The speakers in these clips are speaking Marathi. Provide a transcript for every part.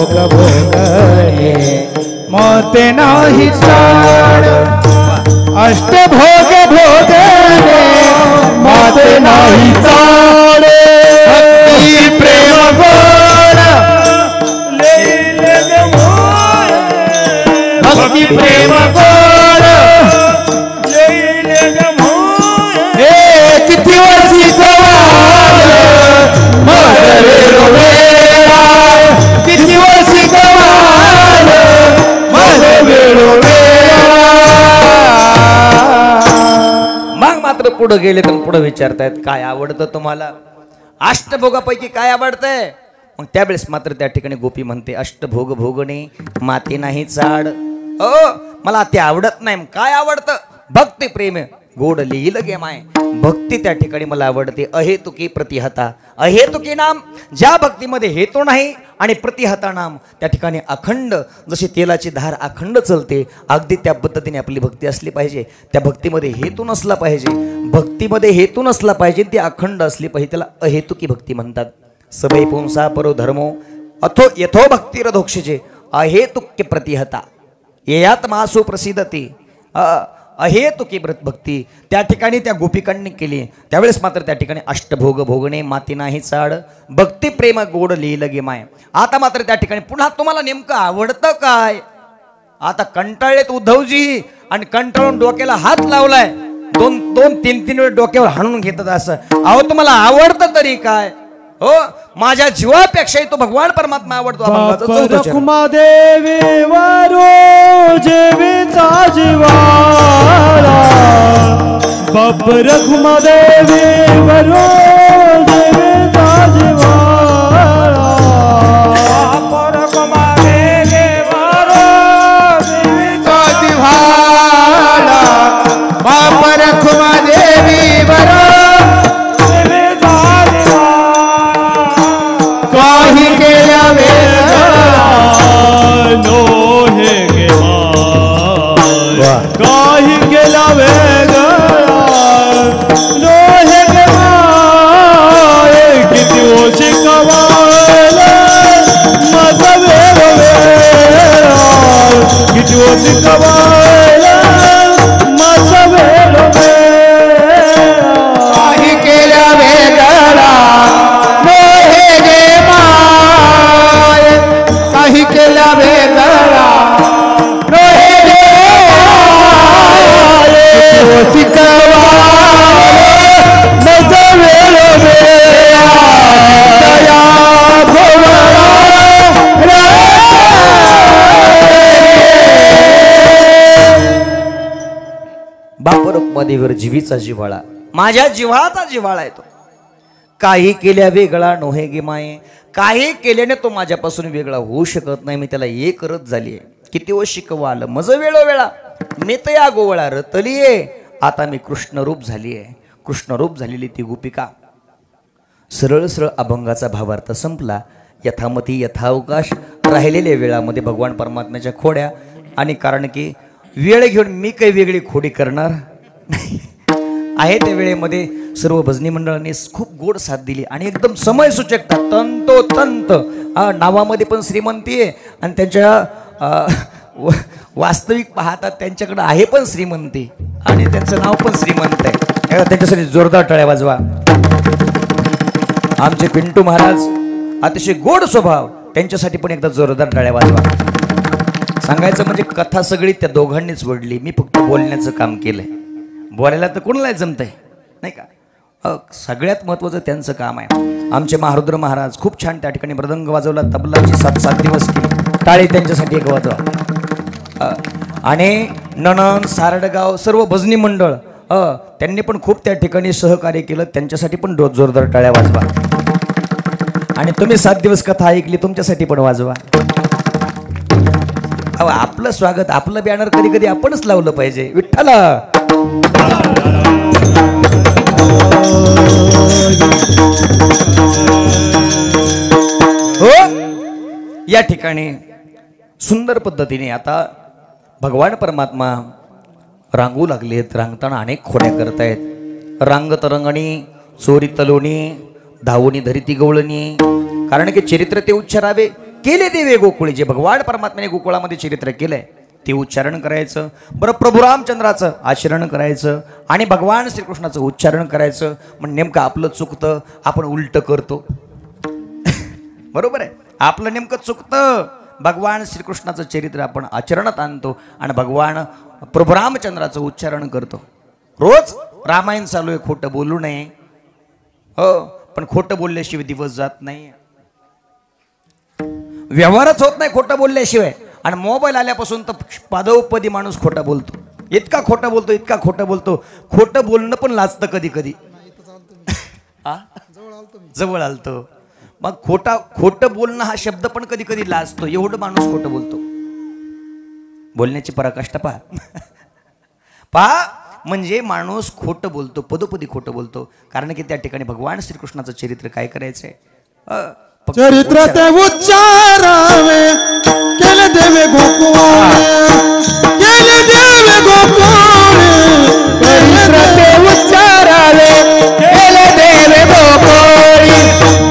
भोग भोगणे मोते नाही चाड अष्टभोग भोगणे मोते नाही चाड भक्ती प्रेम गोड भक्ती प्रेम गोड हे किती वर्षी किती वर्षी मग मात्र पुढे गेले तर पुढे विचारतायत काय आवडतं तुम्हाला अष्टभोगापैकी काय आवडतंय मग त्यावेळेस मात्र त्या ठिकाणी गोपी म्हणते अष्टभोग भोगणे माती नाही चाड ओ मला ते आवडत नाही काय आवडतं भक्ती प्रेम गोड लिहिलं गे माय भक्ती त्या ठिकाणी मला आवडते अहेतुकी प्रतिहता अहेतुकी नाम ज्या भक्तीमध्ये हेतू नाही आणि प्रतिहता नाम त्या ठिकाणी अखंड जशी तेलाची धार अखंड चलते अगदी त्या पद्धतीने आपली भक्ती असली पाहिजे त्या भक्तीमध्ये हेतू नसला पाहिजे भक्तीमध्ये हेतू नसला पाहिजे ती अखंड असली पाहिजे त्याला अहेतुकी भक्ती म्हणतात सबे पुंसा परो धर्मो अथो यथो भक्तिरधोक्षजे अहेतुक्य प्रतिहता येयात मासो प्रसिद्धती अहेतुकी भक्ती त्या ठिकाणी त्या गोपिकांनी केली त्यावेळेस मात्र त्या ठिकाणी अष्टभोग भोगणे माती नाही चाड भक्ती प्रेम गोड लिहिलं गे माय आता मात्र त्या ठिकाणी पुन्हा तुम्हाला नेमकं आवडतं काय आता कंटाळलेत उद्धवजी आणि कंटाळून डोक्याला हात लावलाय दोन तीन वेळ डोक्यावर हाणून घेतात असं अहो तुम्हाला आवडतं तरी काय हो माझ्या जीवापेक्षाही तो भगवान परमात्मा आवडतो रखुमादेवी वरो जेवीचा जीवाला बाप रखुमादेवी वरो जेवीचा जीवाला रखुमादेवी वरो जेवीचा जीवाला बाप रखुमादेवी वरो काही केला वेगळा लोहे गेला किती ओशी कवायला माझा वेळ किती ओशी कवायला माझा वेळ काही केला वेगळा लोहे गे माय काही केला वेगळा बापरकमदेवर जीवीचा जिव्हाळा माझ्या जिव्हाळाचा जिव्हाळा आहे तो काही केल्या वेगळा नोहे गे माये काही केल्याने तो माझ्यापासून वेगळा होऊ शकत नाही मी त्याला एक करत झालीये किती व शिकवा आलं मज वेळोवेळा मी तर या गोवळा रतलीये आता मी कृष्णरूप झाली आहे कृष्णरूप झालेली ती गोपिका सरळ सरळ अभंगाचा भावार्थ संपला यथामती यथावकाश राहिलेल्या वेळामध्ये भगवान परमात्म्याच्या खोड्या आणि कारण की वेळ घेऊन मी काही वेगळी खोडी करणार नाही आहे त्या वेळेमध्ये सर्व भजनी मंडळांनी खूप गोड साथ दिली आणि एकदम समय सूचकता तंतोतंत नावामध्ये पण श्रीमंती आहे आणि त्यांच्या वास्तविक पाहतात त्यांच्याकडे आहे पण श्रीमंती आणि त्यांचं नाव पण श्रीमंत आहे त्यांच्यासाठी जोरदार टाळ्या वाजवा आमचे पिंटू महाराज अतिशय गोड स्वभाव त्यांच्यासाठी पण एकदा जोरदार टाळ्या वाजवा सांगायचं म्हणजे कथा सगळी त्या दोघांनीच वडली मी फक्त बोलण्याचं काम केलंय बोलायला तर कोणाला जमतंय नाही का सगळ्यात महत्त्वाचं त्यांचं काम आहे आमचे महारुद्र महाराज खूप छान त्या ठिकाणी मृदंग वाजवला तबलाची 7 दिवस केली टाळी त्यांच्यासाठी एक वाजवा आणि नणंद सारडगाव सर्व भजनी मंडळ त्यांनी पण खूप त्या ठिकाणी सहकार्य केलं त्यांच्यासाठी पण जोरदार टाळ्या वाजवा आणि तुम्ही 7 दिवस कथा ऐकली तुमच्यासाठी पण वाजवा आपलं स्वागत आपलं बॅनर कधी कधी आपणच लावलं पाहिजे विठ्ठला हो या ठिकाणी सुंदर पद्धतीने आता भगवान परमात्मा रांगू लागलेत रांगताना अनेक खोड्या करतायत रांग तरंगणी चोरी तलोणी धावणी धरिती गवळणी कारण की चरित्र ते उच्चारावे केले देवे गोकुळी, जे भगवान परमात्म्याने गोकुळामध्ये चरित्र केलंय ते उच्चारण करायचं. बरं, प्रभू रामचंद्राचं आचरण करायचं आणि भगवान श्रीकृष्णाचं उच्चारण करायचं. मग नेमकं आपलं चुकतं, आपण उलट करतो. बरोबर आहे, आपलं नेमकं चुकतं. भगवान श्रीकृष्णाचं चरित्र आपण आचरणात आणतो आणि भगवान प्रभू रामचंद्राचं उच्चारण करतो. रोज रामायण चालू आहे, खोटं बोलू नये. हो, पण खोटं बोलल्याशिवाय दिवस जात नाही, व्यवहारच होत नाही खोटं बोलल्याशिवाय. आणि मोबाईल आल्यापासून तर पादोपदी माणूस खोटं बोलतो, इतका खोटं बोलतो, इतका खोटं बोलतो. खोटं बोलणं पण लाजतं कधी कधी. जवळ आलतो. मग खोटं बोलणं हा शब्द पण कधी कधी लाजतो, एवढं माणूस खोटं बोलतो. बोलण्याची पराकाष्ठा पहा. म्हणजे माणूस खोटं बोलतो, पदोपदी खोटं बोलतो. कारण की त्या ठिकाणी भगवान श्रीकृष्णाचं चरित्र काय करायचंय, चरित्र ते उच्चारावे, केले देवे गोकुळे, केले देवे गोकुळे. चरित्र ते उच्चारावे, केले देवे गोकुळी,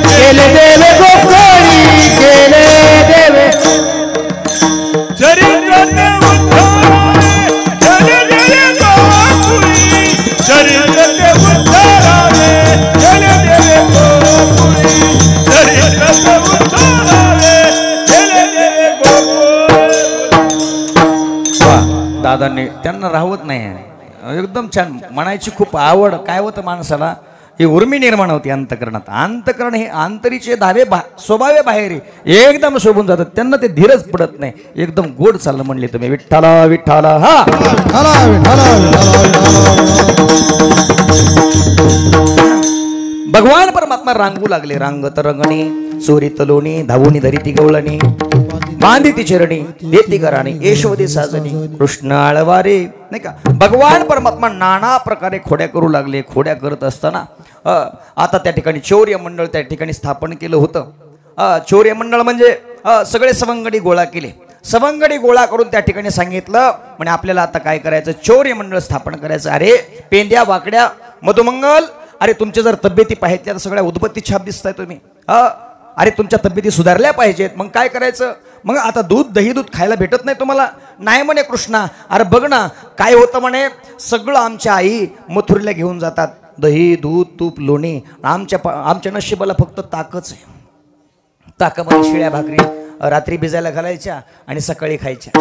केले देवे गोकुळी, केले देवे. चरित्र ते उच्चारावे, केले देवे गोकुळी, चरित्र ते उच्चारावे, केले देवे गोकुळी, चरित्र ते उच्चारावे, केले देवे गोकुळी. दादांनी त्यांना राहवत नाही, एकदम छान म्हणायची खूप आवड. काय होतं माणसाला, ही उर्मी निर्माण होती अंतकरणात. अंतकरण हे आंतरीचे धावे स्वभावे बाहेर एकदम शोभून जातात. त्यांना ते धीरच पडत नाही, एकदम गोड चाललं म्हणले तुम्ही. विठ्ठला विठ्ठला, हा भगवान परमात्मा रांगू लागले. रांगत रंगणी, चोरीत लोणी, धावूनी धरिती गवळणी, बांधिती चरणी, देती कराणी, यशोदे साजणी, कृष्ण आळवारे. नाही का, भगवान परमात्मा नाना प्रकारे खोड्या करू लागले. खोड्या करत असताना आता त्या ठिकाणी चौर्य मंडळ त्या ठिकाणी स्थापन केलं होतं. चौर्य मंडळ म्हणजे सगळे सवंगडी गोळा केले. सवंगडी गोळा करून त्या ठिकाणी सांगितलं, म्हणजे आपल्याला आता काय करायचं, चौर्य मंडळ स्थापन करायचं. अरे पेंद्या वाकड्या मधुमंगल, अरे तुमच्या जर तब्येती पाहिजे तर सगळ्या उदबत्ती छाप दिसताय तुम्ही. अरे तुमच्या तब्येती सुधारल्या पाहिजेत. मग काय करायचं, मग आता दूध दही दूध खायला भेटत नाही तुम्हाला. नाही म्हणे कृष्णा, अरे बघ ना काय होतं म्हणे, सगळं आमच्या आई मथुरीला घेऊन जातात, दही दूध तूप लोणी. आमच्या नशिबाला फक्त ताकच आहे. ताकामध्ये शिळ्या भाकरी रात्री भिजायला घालायच्या आणि सकाळी खायच्या.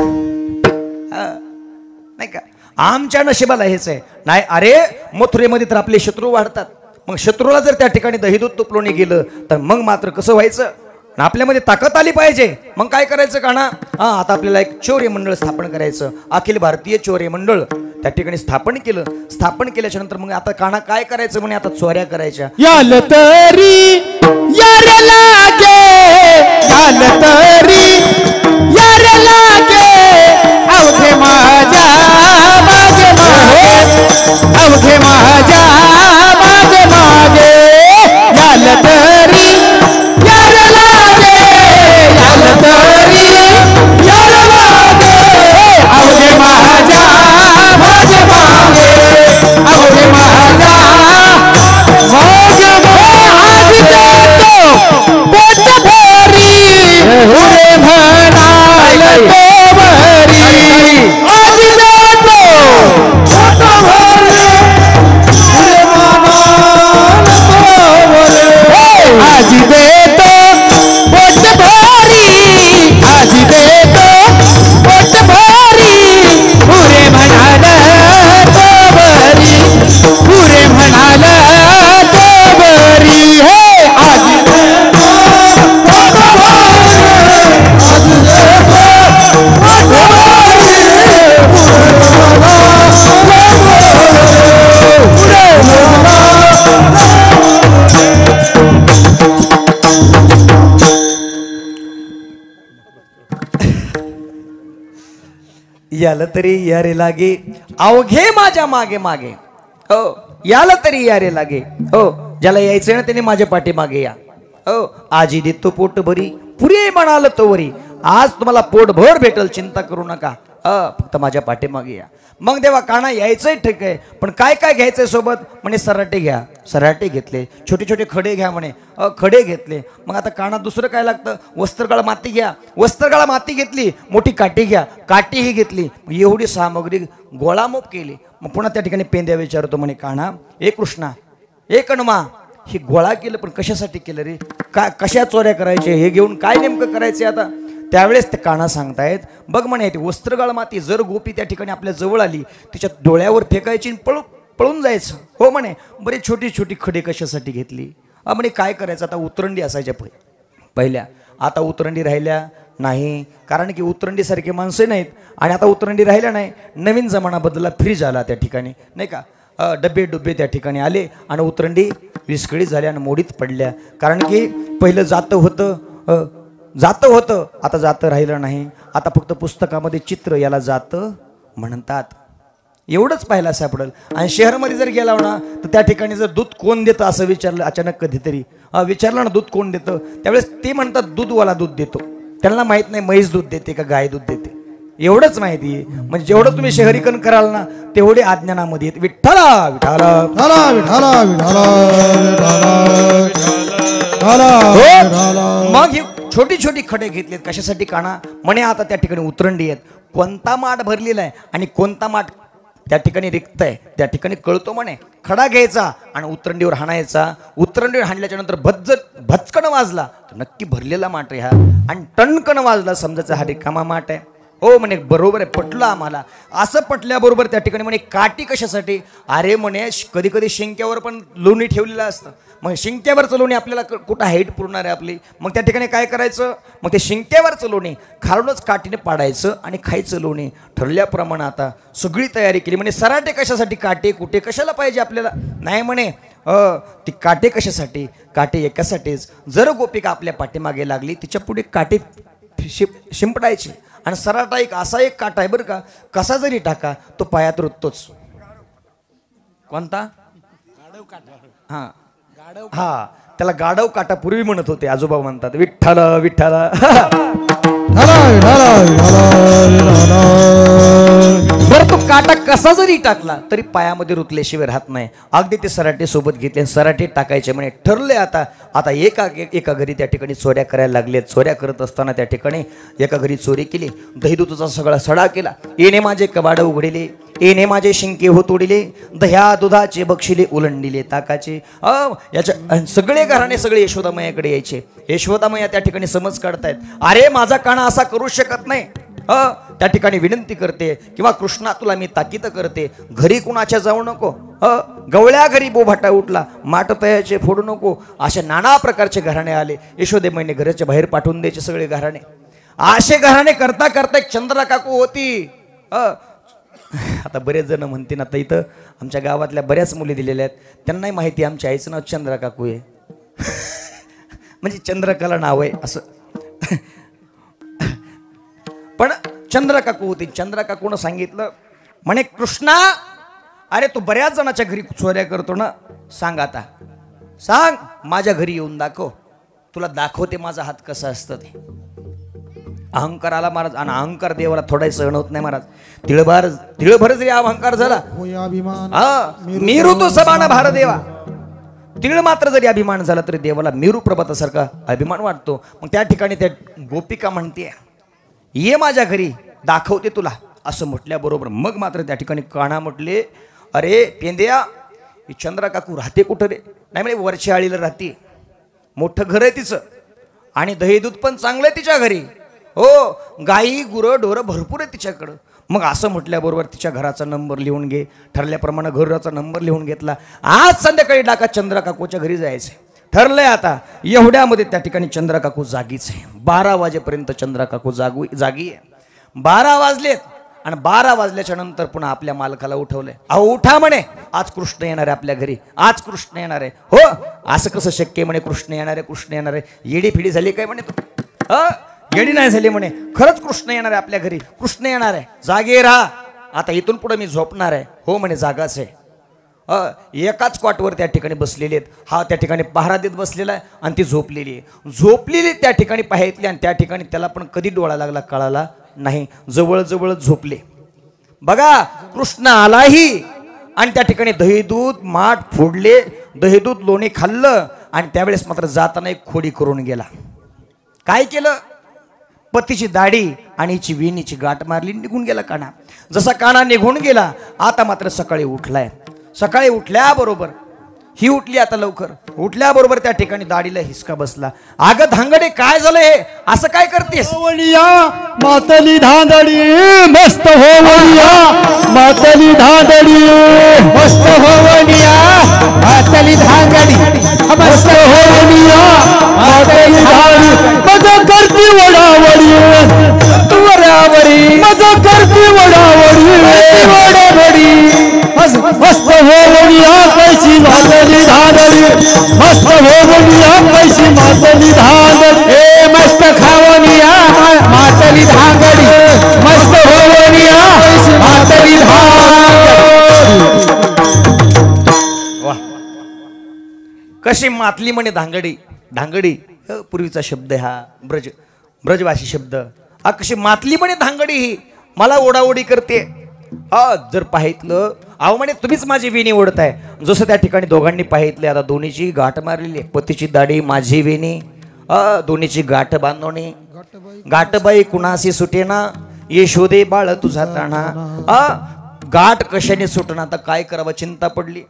नाही का, आमच्या नशिबाला हेच आहे. नाही, अरे मथुरेमध्ये तर आपले शत्रू वाढतात. मग शत्रूला जर त्या ठिकाणी दही दूध तूप लोणी गेलं तर मग मात्र कसं व्हायचं, आपल्यामध्ये ताकद आली पाहिजे. मग काय करायचं काना, आता आपल्याला एक चौर्य मंडळ स्थापन करायचं. अखिल भारतीय चौर्य मंडळ त्या ठिकाणी स्थापन केलं. स्थापन केल्याच्या नंतर मग आता काना काय करायचं म्हणे, आता चोऱ्या करायच्या. याल तरी यार लागे, याल तरी यार लागे, अवघे माझ्या मागे मागे, अवघे माझ्या मागे मागे. याल तरी यार लागे, याल तरी यार लागे, अवघे माझ्या मागे मागे, अवघे माझ्या मागे मागे. पोट भरी उरे म्हणाल तो भरी, आज देतो पोट भरी उरे म्हणाल तो भरी. आज देतो पोट भरी, आज देतो पोट भरी, उरे म्हणाल तो भरी, उरे म्हणाल तो भरी. हे आज देतो पोट भरी, आज देतो पोट भरी, उरे म्हणाल उरे याला तरी यारे लागे, अवघे माझ्या मागे मागे. हो, याला तरी यारे लागे. हो, ज्याला यायचं ना त्याने माझ्या पाठी मागे या. हो, आजी देतो पोट भरी, पुरे म्हणाल तो वरी. आज तुम्हाला पोटभर भेटल, चिंता करू नका. फक्त माझ्या पाठीमागे या. मग देवा काना यायचंय ठीक आहे, पण काय काय घ्यायचंय सोबत? म्हणे सराटे घ्या. सराटे घेतले. छोटे छोटे खडे घ्या म्हणे. खडे घेतले. मग आता काना दुसरं काय लागतं? वस्त्रगाळ माती घ्या. वस्त्रगाळ माती घेतली. मोठी काठी घ्या. काठीही घेतली. एवढी सामग्री गोळामोप केली. मग पुन्हा त्या ठिकाणी पेंद्या विचारतो म्हणे काना, ए कृष्णा, ए कणमा, हे गोळा केलं पण कशासाठी केलं रे? कशा चोऱ्या करायचे? हे घेऊन काय नेमकं करायचे आता? त्यावेळेस ते काना सांगतायत, बघ म्हणे ती वस्त्रगाळ माती जर गोपी त्या ठिकाणी आपल्या जवळ आली, तिच्या डोळ्यावर फेकायची आणि पळून जायचं. हो म्हणे. बरी छोटी छोटी खडे कशासाठी घेतली? म्हणे काय करायचं आता? उतरंडी असायच्या पहिल्या, आता उतरंडी राहिल्या नाही, कारण की उतरंडीसारखे माणसं नाहीत. आणि आता उतरंडी राहिल्या नाही. नवीन जमाना बदलला, फ्रीज आला त्या ठिकाणी, नाही का? डबे डुबे त्या ठिकाणी आले आणि उतरंडी विस्कळीत झाल्या आणि मोडीत पडल्या. कारण की पहिलं जातं होतं, आता जातं राहिलं नाही. आता फक्त पुस्तकामध्ये चित्र, याला जातं म्हणतात. एवढंच पाहायला सापडेल. आणि शहरामध्ये जर गेला ना, तर त्या ठिकाणी जर दूध कोण देतं असं विचारलं अचानक कधीतरी, विचारलं ना दूध कोण देतं, त्यावेळेस ते म्हणतात दूधवाला दूध देतो. त्यांना माहीत नाही म्हैस दूध देते का गाय दूध देते, एवढंच माहिती आहे. म्हणजे जेवढं तुम्ही शहरीकरण कराल ना, तेवढे अज्ञानामध्ये येत. विठ्ठला विठ्ठला विठ्ठला विठ्ठला विठ्ठला. मग ही छोटी छोटी खडे घेतलेत कशासाठी काना? म्हणे आता त्या ठिकाणी उतरंडी आहेत. कोणता माठ भरलेला आहे आणि कोणता माठ त्या ठिकाणी रिक्त आहे त्या ठिकाणी कळतो म्हणे. खडा घ्यायचा आणि उतरंडीवर हाणायचा. उतरंडीवर हाणल्याच्या नंतर भचकन वाजला तर नक्की भरलेला माठ आहे हा, आणि टणकन वाजला समजायचं हा रिकामा माठ आहे. हो म्हणे, बरोबर आहे, पटलं आम्हाला. असं पटल्याबरोबर त्या ठिकाणी म्हणे काठी कशासाठी? अरे म्हणे कधी कधी शिंक्यावर पण लोणी ठेवलेलं असतं. मग शिंक्यावरचं लोणी आपल्याला कुठं हाईट पुरणार आहे आपली? मग त्या ठिकाणी काय करायचं? मग ते शिंक्यावरचं लोणी खालूनच काठीने पाडायचं आणि खायचं लोणी. ठरल्याप्रमाणे आता सगळी तयारी केली. म्हणे सराटे कशासाठी? काटे कुठे कशाला पाहिजे आपल्याला? नाही म्हणे, ती काटे कशासाठी? काटे एकासाठीच. जर गोपिका आपल्या पाठीमागे लागली, तिच्या पुढे काटे शिंपडायचे. आणि सराटा एक असा एक काटा आहे बरं का, कसा जरी टाका तो पायात रुततोच. कोणता? हा हा, त्याला गाढव काटा पूर्वी म्हणत होते आजोबा, म्हणतात विठ्ठल विठ्ठल. बरं तो काटा कसा जरी टाकला तरी पायामध्ये रुतल्याशिवाय राहत नाही. अगदी ते सराटे सोबत घेतले, सराटे टाकायचे म्हणे. ठरले आता एका घरी त्या ठिकाणी चोऱ्या करायला लागले. चोऱ्या करत असताना त्या ठिकाणी एका घरी चोरी केली. दहीदूधाचा सगळा सडा केला. येणे माझे कबाड उघडिले, येणे माझे शिंके हो तोडिले, दह्या दुधाचे बक्षिले उलंडिले ताकाचे. याच्या सगळे घराणे सगळे यशोदामयाकडे यायचे. यशोदामया त्या ठिकाणी समज काढतायत, अरे माझा काना असा करू शकत नाही. त्या ठिकाणी विनंती करते, किंवा कृष्णा तुला मी ताकीद करते, घरी कुणाच्या जाऊ नको. गवळ्या घरी बोभाटा उठला, माट तयाचे फोडू नको. अशा नाना प्रकारचे घराणे आले. यशोदेमाईने घराच्या बाहेर पाठवून द्यायचे सगळे घराणे. असे घराणे करता करता एक चंद्रा काकू होती. आता बरेच जण म्हणतील, आता इथं आमच्या गावातल्या बऱ्याच मुली दिलेल्या आहेत, त्यांनाही माहिती आमच्या आईचं नाव चंद्रा काकू आहे. म्हणजे चंद्रकला नाव आहे असं. पण चंद्रा काकू होती. चंद्रा काकूनं सांगितलं, म्हणे कृष्णा, अरे तू बऱ्याच जणाच्या घरी चोऱ्या करतो ना, सांग आता, सांग माझ्या घरी येऊन दाखव, तुला दाखवते माझा हात कसा असतं ते. अहंकार आला महाराज, आणि अहंकार देवाला थोडाही सहन होत नाही महाराज. तिळभर जरी अहंकार झाला, मी ऋतू समान भार देवा, तिळ मात्र जरी अभिमान झाला तरी देवाला मेरू पर्वतासारखा अभिमान वाटतो. मग त्या ठिकाणी त्या गोपिका म्हणते, ये माझ्या घरी दाखवते तुला. असं म्हटल्याबरोबर मग मात्र त्या ठिकाणी काना म्हटले, अरे पेंद्या, ही चंद्रा काकू राहते कुठं रे? नाही म्हणजे वरच्या आळीला राहते, मोठं घर आहे तिचं, आणि दही दूध पण चांगलं आहे तिच्या घरी. हो, गाई गुरं ढोरं भरपूर आहे तिच्याकडं. मग असं म्हटल्याबरोबर तिच्या घराचा नंबर लिहून घे. ठरल्याप्रमाणे घराचा नंबर लिहून घेतला. आज संध्याकाळी डाका चंद्रा काकूच्या घरी जायचं ठरलंय. आता एवढ्यामध्ये त्या ठिकाणी चंद्रा काकू जागीच आहे. 12 वाजेपर्यंत चंद्रा काकू जागी आहे. 12 वाजलेत, आणि 12 वाजल्याच्या नंतर पुन्हा आपल्या मालकाला उठवलंय. अहो उठा म्हणे, आज कृष्ण येणार आहे आपल्या घरी, आज कृष्ण येणार आहे. हो, असं कसं शक्य म्हणे, कृष्ण येणार आहे, कृष्ण येणार आहे. येडी फिडी झाली काय म्हणे तू? येडी नाही झाली म्हणे, खरंच कृष्ण येणार आहे आपल्या घरी, कृष्ण येणार आहे, जागे राहा, आता इथून पुढे मी झोपणार आहे. हो म्हणे, जागाच आहे. एकाच कॉटवर त्या ठिकाणी बसलेले आहेत. हा त्या ठिकाणी पहारा देत बसलेला आहे, आणि ती झोपलेली आहे. झोपलेली त्या ठिकाणी पाहितली, आणि त्या ठिकाणी त्याला पण कधी डोळा लागला कळाला नाही. जवळ जवळ झोपले. बघा कृष्ण आलाही आणि त्या ठिकाणी दही दूध माठ फोडले, दही दूध लोणी खाल्लं आणि त्यावेळेस मात्र जाताना एक खोडी करून गेला. काय केलं? पतीची दाढी आणि हिची विणीची गाठ मारली, निघून गेला काना. जसा काना निघून गेला, आता मात्र सकाळी उठलाय. सकाळी उठल्याबरोबर ही उठली, आता लवकर उठल्याबरोबर त्या ठिकाणी दाढीला हिसका बसला. अगं धांगडे, काय झालं हे? असं काय करतेस? वनिया मातली धांदडी मस्त हो वनिया, मातली धांदडी मस्त हो वनिया, मातली धांगडी मस्त हो वनिया, मातली धांगडी मजा करती वडावडी, वडावडी मजा करती वडावडी, वडावडी मस्त हो वनिया कैसी मातली धांदडी, मस्त हो वनिया कैसी मातली धांदडी, ए मस्त खावनिया मातली धांगडी, मस्त हो वनिया कैसी मातली धांगडी. वाह, कशी मातली म्हणे धांगडी. धांगडी पूर्वीचा शब्द आहे हा, ब्रजवासी शब्द. हा कशी मातली म्हणे धांगडी, ही मला ओढाओढी करते. जर पाहितलं, अहो म्हणे तुम्हीच माझी विणी ओढताय. जसं त्या ठिकाणी दोघांनी पाहितले, आता दोन्हीची गाठ मारलेली, पतीची दाढी माझी विणी, दोन्हीची गाठ बांधवणे. गाठबाई कुणाशी सुटेना, यशोदे बाळ तुझा ताणा. गाठ कशाने सुटना, आता काय करावं चिंता पडली.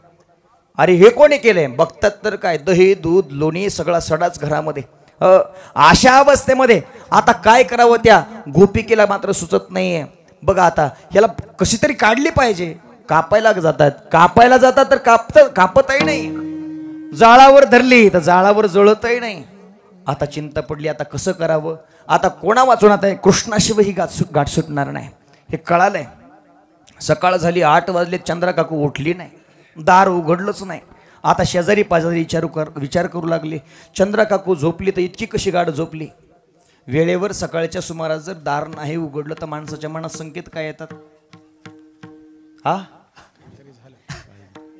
अरे हे कोणी केलंय? बघतात तर काय, दही दूध लोणी सगळा सडाच घरामध्ये. अशा अवस्थेमध्ये आता काय करावं? त्या गोपिकेला मात्र सुचत नाहीये. बघा आता ह्याला कशी तरी काढली पाहिजे. कापायला जातात तर कापतही नाही. जाळावर धरली तर जाळावर जळतही नाही. आता चिंता पडली, आता कसं करावं? आता कोणा वाचून? आता कृष्णाशिवाय ही गाठ सुटणार नाही हे कळालंय. सकाळ झाली, 8 वाजले, चंद्रा काकू उठली नाही, दार उघडलंच नाही. आता शेजारी पाजारी विचार करू लागले, चंद्रा काकू झोपली तर इतकी कशी गाढ झोपली? वेळेवर सकाळच्या सुमारास जर दार नाही उघडलं तर माणसाच्या मनात संकेत काय येतात?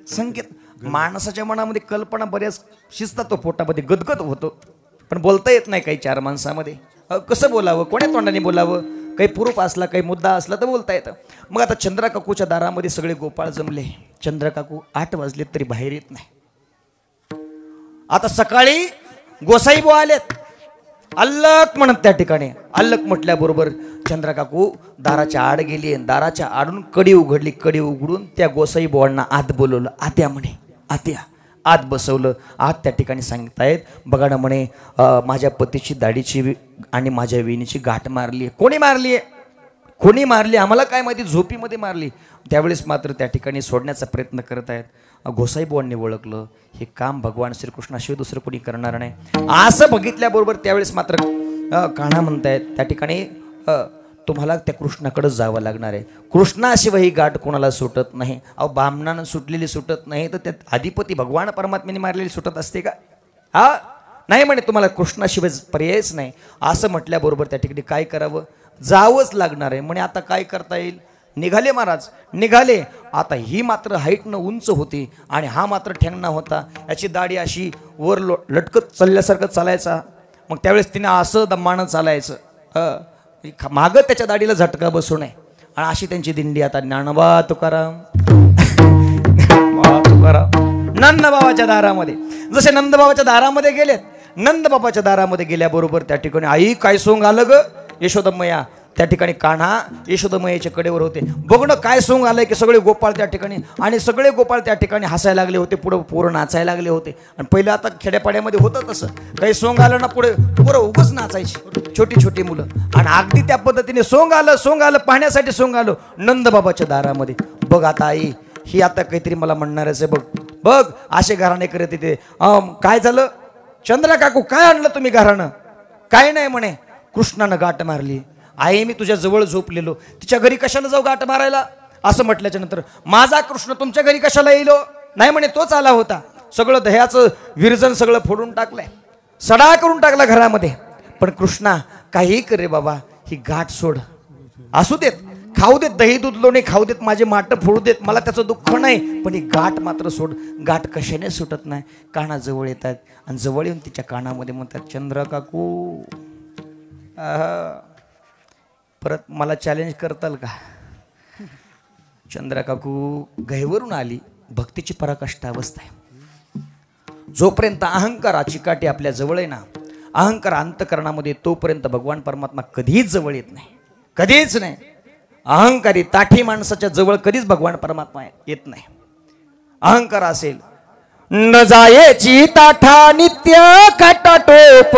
संकेत माणसाच्या मनामध्ये कल्पना बऱ्याच शिजतात, तो पोटामध्ये गदगद होतो, पण बोलता येत नाही काही 4 माणसामध्ये. कसं बोलावं? कोण्या तोंडाने बोलावं? काही पुरूप असला, काही मुद्दा असला तर बोलता येतं. मग आता चंद्रा काकूच्या दारामध्ये सगळे गोपाळ जमले. चंद्रा काकू 8 वाजले तरी बाहेर येत नाही. आता सकाळी गोसाईबो आलेत, अल्लक म्हणत त्या ठिकाणी. अल्लक म्हटल्याबरोबर चंद्रा काकू दाराच्या आड गेली, दाराच्या आडून कडी उघडली. कडी उघडून त्या गोसाई बुवांना आत बोलवलं. आत्या म्हणे, आत्या. आत बसवलं. आत त्या ठिकाणी सांगतायत, बघा ना म्हणे, माझ्या पतीची दाढीची आणि माझ्या विणीची गाठ मारली. कोणी मारली आहे? कोणी मारली आम्हाला काय माहिती, झोपीमध्ये मारली. त्यावेळेस मात्र त्या ठिकाणी सोडण्याचा प्रयत्न करत आहेत. गोसाई बुवांनी ओळखलं, हे काम भगवान श्रीकृष्णाशिवाय दुसरं कोणी करणार नाही. असं बघितल्याबरोबर त्यावेळेस मात्र कान्हा म्हणतायत, त्या ठिकाणी तुम्हाला त्या कृष्णाकडे जावं लागणार आहे. कृष्णाशिवाय ही गाठ कोणाला सुटत नाही. अहो बामणानं सुटलेली सुटत नाही तर त्यात अधिपती भगवान परमात्म्याने मारलेली सुटत असते का? नाही म्हणे, तुम्हाला कृष्णाशिवाय पर्यायच नाही. असं म्हटल्याबरोबर त्या ठिकाणी काय करावं? जावंच लागणार आहे म्हणे. आता काय करता येईल? निघाले महाराज, निघाले. आता ही मात्र हाईटनं उंच होती आणि हा मात्र ठेंगणा होता. याची दाढी अशी वर लटकत चालल्यासारखं चालायचा. मग त्यावेळेस तिने असं दमानं चालायचं, मागं त्याच्या दाढीला झटका बसू नये. आणि अशी त्यांची दिंडी. आता ज्ञानोबा तुकाराम नंदबाबाच्या दारामध्ये. जसे नंदबाबाच्या दारामध्ये गेलेत, नंदबाबाच्या दारामध्ये गेल्याबरोबर त्या ठिकाणी आई काय सोंग आलं ग? यशोदमया. त्या ठिकाणी कान्हा यशोदमयेच्या कडेवर होते. बघणं काय सोंग आलंय की सगळे गोपाळ त्या ठिकाणी, आणि सगळे गोपाळ त्या ठिकाणी हसायला लागले होते, पुढं पोरं नाचायला लागले होते. आणि पहिलं आता खेड्यापाड्यामध्ये होतं तसं, काही सोंग आलं ना पुढे पोरं उगच नाचायची, छोटी छोटी मुलं. आणि अगदी त्या पद्धतीने सोंग आलं पाहण्यासाठी सोंग आलं नंदबाबाच्या दारामध्ये. बघ आता आई, ही आता काहीतरी मला म्हणणारच आहे. बघ असे घराणे करत येते. काय झालं चंद्रा काकू, काय आणलं तुम्ही घराणं? काय नाही म्हणे, कृष्णानं गाठ मारली. आई मी तुझ्या जवळ झोपलेलो, तिच्या घरी कशाला जाऊ गाठ मारायला? असं म्हटल्याच्या नंतर माझा कृष्ण तुमच्या घरी कशाला येईल? नाही म्हणे, तोच आला होता. सगळं दह्याचं विरजन सगळं फोडून टाकलंय, सडा करून टाकला घरामध्ये. पण कृष्णा काही करे बाबा, ही गाठ सोड. असू देत, खाऊ देत, दही दूध लोणी खाऊ देत, माझे माट फोडू देत, मला त्याचं दुःख नाही, पण ही गाठ मात्र सोड. गाठ कशाने सुटत नाही. काना जवळ येतात आणि जवळ येऊन तिच्या कानामध्ये म्हणतात, चंद्रा काकू परत मला चॅलेंज करताल का? चंद्रा काकू गहेवरून आली. भक्तीची पराकाष्ठा अवस्था आहे. जोपर्यंत अहंकाराची काठी आपल्या जवळ आहे ना, अहंकार अंतकरणामध्ये, तोपर्यंत भगवान परमात्मा कधीच जवळ येत नाही, कधीच नाही. अहंकारी ताठी माणसाच्या जवळ कधीच भगवान परमात्मा येत नाही. अहंकार असेल न जायची ताठा नित्य काटाटोप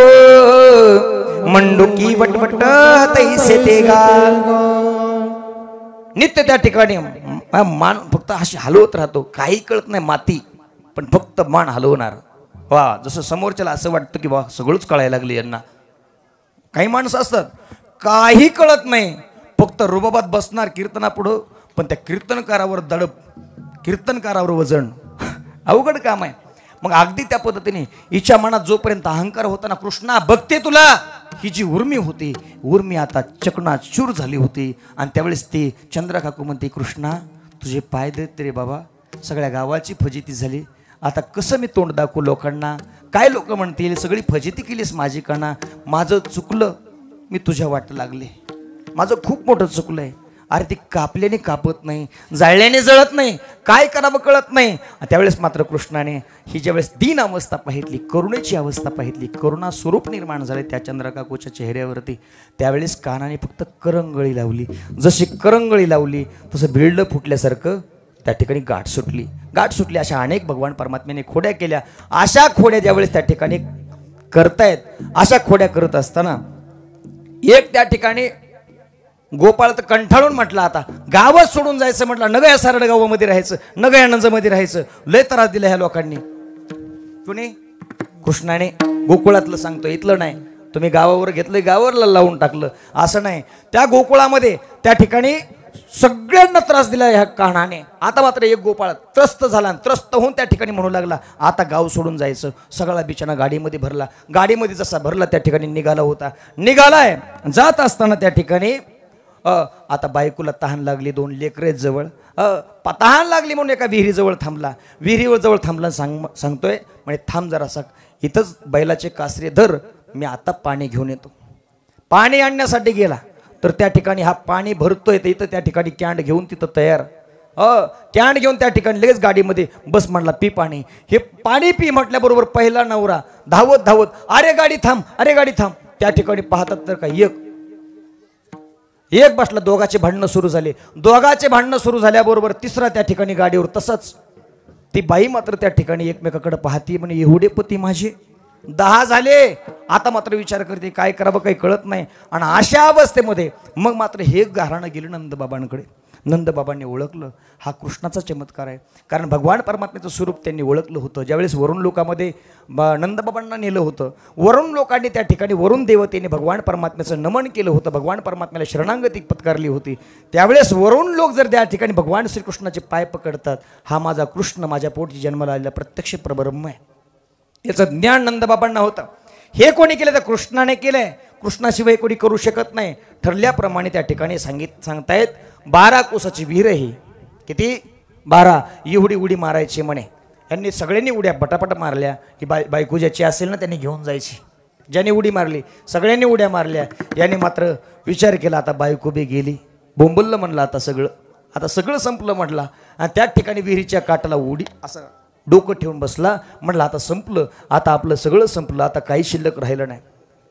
मंडुकी वटवट तैसे ते गाल. नित्य त्या ठिकाणी मान फक्त अशी हलवत राहतो, काही कळत नाही माती, पण फक्त मान हलवणार. वा, जसं समोरच्याला असं वाटतं की वा सगळंच कळायला लागले यांना. काही माणसं असतात काही कळत नाही, फक्त रुबाबात बसणार कीर्तनापुढं, पण त्या कीर्तनकारावर दडप, कीर्तनकारावर वजन. अवघड काम आहे. मग अगदी त्या पद्धतीने हिच्या मनात जोपर्यंत अहंकार होता ना, कृष्णा बघते तुला, ही जी उर्मी होती, उर्मी आता चकनाचूर झाली होती. आणि त्यावेळेस ती चंद्रा काकू म्हणते, कृष्णा तुझे पाय देत रे बाबा, सगळ्या गावाची फजिती झाली, आता कसं मी तोंड दाखवू लोकांना, काय लोक म्हणतील, सगळी फजिती केलीस माझी कणा, माझं चुकलं, मी तुझ्या वाट लागले, माझं खूप मोठं चुकलं आहे. अरे ती कापल्याने कापत नाही, जाळल्याने जळत नाही, काय करावं कळत नाही. त्यावेळेस मात्र कृष्णाने ही ज्यावेळेस दीन अवस्था पाहितली, करुणेची अवस्था पाहितली, करुणा स्वरूप निर्माण झाले त्या चंद्रकाकूच्या चेहऱ्यावरती, त्यावेळेस कानाने फक्त करंगळी लावली. जशी करंगळी लावली तसं भिडलं फुटल्यासारखं त्या ठिकाणी गाठ सुटली. गाठ सुटली. अशा अनेक भगवान परमात्म्याने खोड्या केल्या. अशा खोड्या ज्यावेळेस त्या ठिकाणी करतायत, अशा खोड्या करत असताना एक त्या ठिकाणी गोपाळ तर कंठाळून म्हटला, आता गावच सोडून जायचं म्हटलं, नग या सारड गावामध्ये राहायचं, नग या नंजमध्ये राहायचं, लय त्रास दिला ह्या लोकांनी. कुणी? कृष्णाने गोकुळातलं सांगतो, इथलं नाही. तुम्ही गावावर घेतलं, गावावरला लावून टाकलं, असं नाही. त्या गोकुळामध्ये त्या ठिकाणी सगळ्यांना त्रास दिला ह्या कानाने. आता मात्र एक गोपाळ त्रस्त झाला, त्रस्त होऊन त्या ठिकाणी म्हणू लागला, आता गाव सोडून जायचं. सगळा बिचारा गाडीमध्ये भरला. गाडीमध्ये जसा भरला त्या ठिकाणी निघाला होता. निघालाय, जात असताना त्या ठिकाणी आता बायकोला तहान लागली, 2 लेकरे जवळ, तहान लागली म्हणून एका विहिरीजवळ थांबला. विहिरीजवळ थांबला, सांगतोय म्हणजे थांब जरासा, इथंच बैलाचे कासरे धर, मी आता पाणी घेऊन येतो. पाणी आणण्यासाठी गेला तर त्या ठिकाणी हा पाणी भरतोय, तर इथं त्या ठिकाणी कॅन्ड घेऊन तिथं तयार, कॅन्ड घेऊन त्या ठिकाणी लगेच गाडीमध्ये बस म्हणला, पी पाणी. हे पाणी पी म्हटल्याबरोबर पहिला नवरा धावत धावत, अरे गाडी थांब, अरे गाडी थांब. त्या ठिकाणी पाहतात तर काय एक बसला. दोघाचे भांडणं सुरू झाले. दोघाचे भांडणं सुरू झाल्याबरोबर तिसरा त्या ठिकाणी गाडीवर तसंच. ती बाई मात्र त्या ठिकाणी एकमेकाकडे पाहती, म्हणे एवढे पती माझे 10 झाले. आता मात्र विचार करते काय करावं, काही कळत नाही. आणि अशा अवस्थेमध्ये मग मात्र हे घराणं गेलं नंदबाबांकडे. नंदबाबांनी ओळखलं हा कृष्णाचा चमत्कार आहे, कारण भगवान परमात्म्याचं स्वरूप त्यांनी ओळखलं होतं. ज्यावेळेस वरुण लोकामध्ये नंदबाबांना नेलं होतं, वरुण लोकांनी त्या ठिकाणी वरुण देवतेने भगवान परमात्म्याचं नमन केलं होतं, भगवान परमात्म्याला शरणागती पत्कारली होती. त्यावेळेस वरुण लोक जर त्या ठिकाणी भगवान श्रीकृष्णाचे पाय पकडतात, हा माझा कृष्ण माझ्या पोटी जन्माला आलेला प्रत्यक्ष परब्रह्म आहे, याचं ज्ञान नंदबाबांना होतं. हे कोणी केलं तर कृष्णाने केलंय. कृष्णाशिवाय कोणी करू शकत नाही. ठरल्याप्रमाणे त्या ठिकाणी सांगतायत 12 कोसाची विहीर ही. किती? 12. एवढी उडी मारायची म्हणे. यांनी सगळ्यांनी उड्या पटापट मारल्या की बायको ज्याची असेल ना त्यांनी घेऊन जायची. ज्याने उडी मारली सगळ्यांनी उड्या मारल्या. याने मात्र विचार केला, आता बायको बी गेली, बोंबललं म्हणलं, आता सगळं संपलं म्हटला. आणि त्या ठिकाणी विहिरीच्या काठाला उडी असं डोकं ठेवून बसला. म्हटलं आता संपलं, आता आपलं सगळं संपलं, आता काही शिल्लक राहिलं नाही.